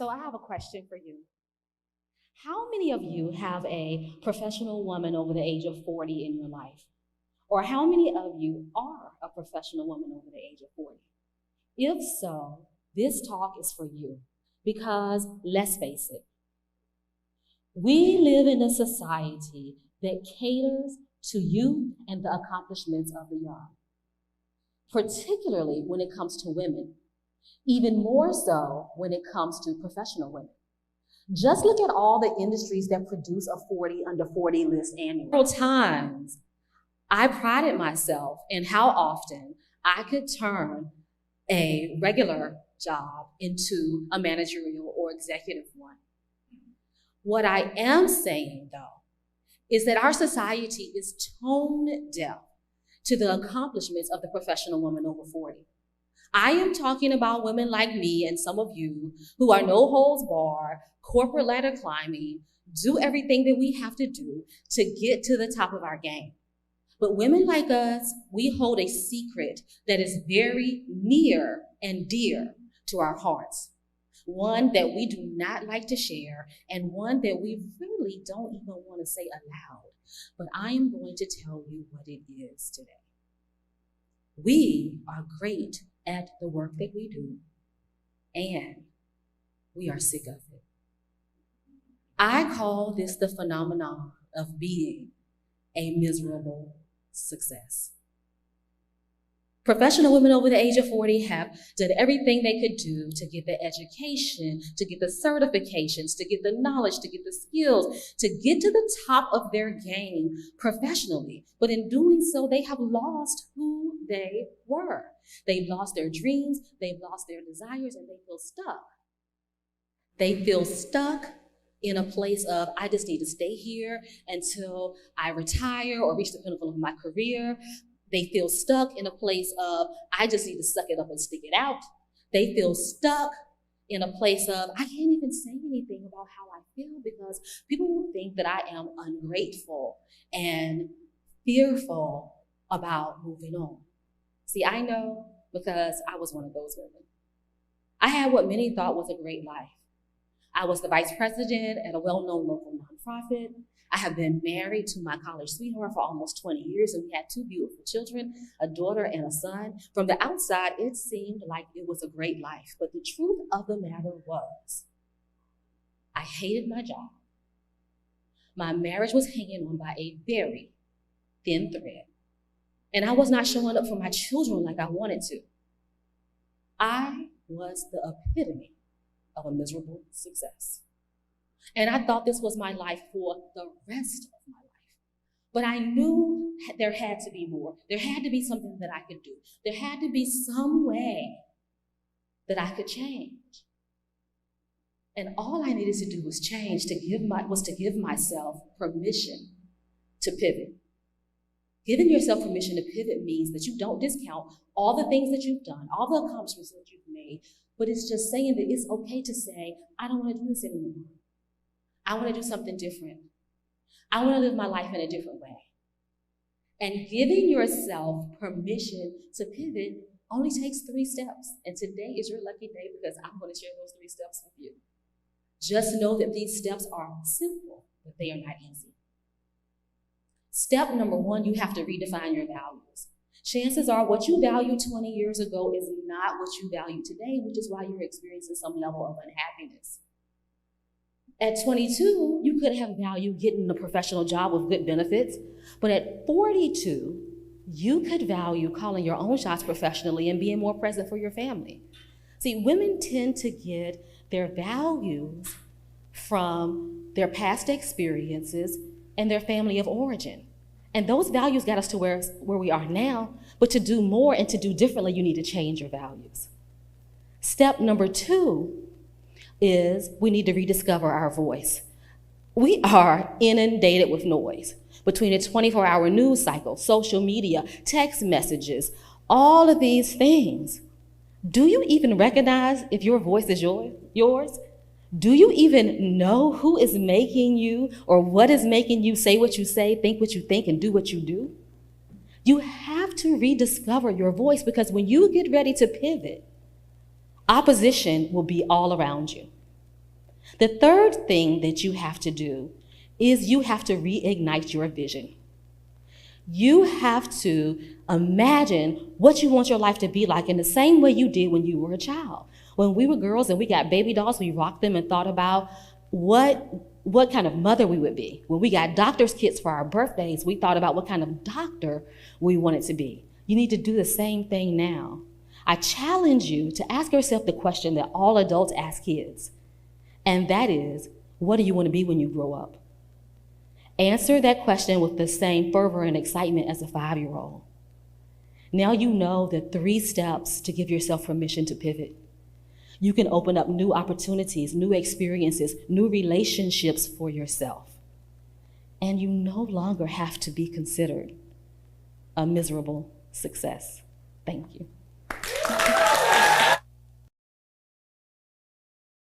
So I have a question for you. How many of you have a professional woman over the age of 40 in your life? Or how many of you are a professional woman over the age of 40? If so, this talk is for you because let's face it, we live in a society that caters to youth and the accomplishments of the young, particularly when it comes to women, even more so when it comes to professional women. Just look at all the industries that produce a 40 under 40 list annually. Several times, I prided myself in how often I could turn a regular job into a managerial or executive one. What I am saying, though, is that our society is tone deaf to the accomplishments of the professional woman over 40. I am talking about women like me and some of you who are no holds barred, corporate ladder climbing, do everything that we have to do to get to the top of our game. But women like us, we hold a secret that is very near and dear to our hearts. One that we do not like to share, and one that we really don't even want to say aloud. But I am going to tell you what it is today. We are great at the work that we do, and we are sick of it. I call this the phenomenon of being a miserable success. Professional women over the age of 40 have done everything they could do to get the education, to get the certifications, to get the knowledge, to get the skills, to get to the top of their game professionally. But in doing so, they have lost who they were. They've lost their dreams, they've lost their desires, and they feel stuck. They feel stuck in a place of, I just need to stay here until I retire or reach the pinnacle of my career. They feel stuck in a place of, I just need to suck it up and stick it out. They feel stuck in a place of, I can't even say anything about how I feel because people will think that I am ungrateful and fearful about moving on. See, I know because I was one of those women. I had what many thought was a great life. I was the vice president at a well-known local nonprofit. I have been married to my college sweetheart for almost 20 years, and we had two beautiful children, a daughter and a son. From the outside, it seemed like it was a great life, but the truth of the matter was, I hated my job. My marriage was hanging on by a very thin thread, and I was not showing up for my children like I wanted to. I was the epitome of a miserable success. And I thought this was my life for the rest of my life. But I knew there had to be more. There had to be something that I could do. There had to be some way that I could change. And all I needed to do was change, to give myself permission to pivot. Giving yourself permission to pivot means that you don't discount all the things that you've done, all the accomplishments that you've made, but it's just saying that it's okay to say, I don't want to do this anymore. I want to do something different. I want to live my life in a different way. And giving yourself permission to pivot only takes 3 steps. And today is your lucky day because I'm going to share those 3 steps with you. Just know that these steps are simple, but they are not easy. Step number 1, you have to redefine your values. Chances are what you valued 20 years ago is not what you value today, which is why you're experiencing some level of unhappiness. At 22, you could have valued getting a professional job with good benefits, but at 42, you could value calling your own shots professionally and being more present for your family. See, women tend to get their values from their past experiences and their family of origin. And those values got us to where we are now, but to do more and to do differently, you need to change your values. Step number 2 is we need to rediscover our voice. We are inundated with noise between a 24-hour news cycle, social media, text messages, all of these things. Do you even recognize if your voice is yours? Do you even know who is making you or what is making you say what you say, think what you think, and do what you do? You have to rediscover your voice because when you get ready to pivot, opposition will be all around you. The third thing that you have to do is you have to reignite your vision. You have to imagine what you want your life to be like in the same way you did when you were a child. When we were girls and we got baby dolls, we rocked them and thought about what kind of mother we would be. When we got doctor's kits for our birthdays, we thought about what kind of doctor we wanted to be. You need to do the same thing now. I challenge you to ask yourself the question that all adults ask kids, and that is, what do you want to be when you grow up? Answer that question with the same fervor and excitement as a 5-year-old. Now you know the 3 steps to give yourself permission to pivot. You can open up new opportunities, new experiences, new relationships for yourself. And you no longer have to be considered a miserable success. Thank you.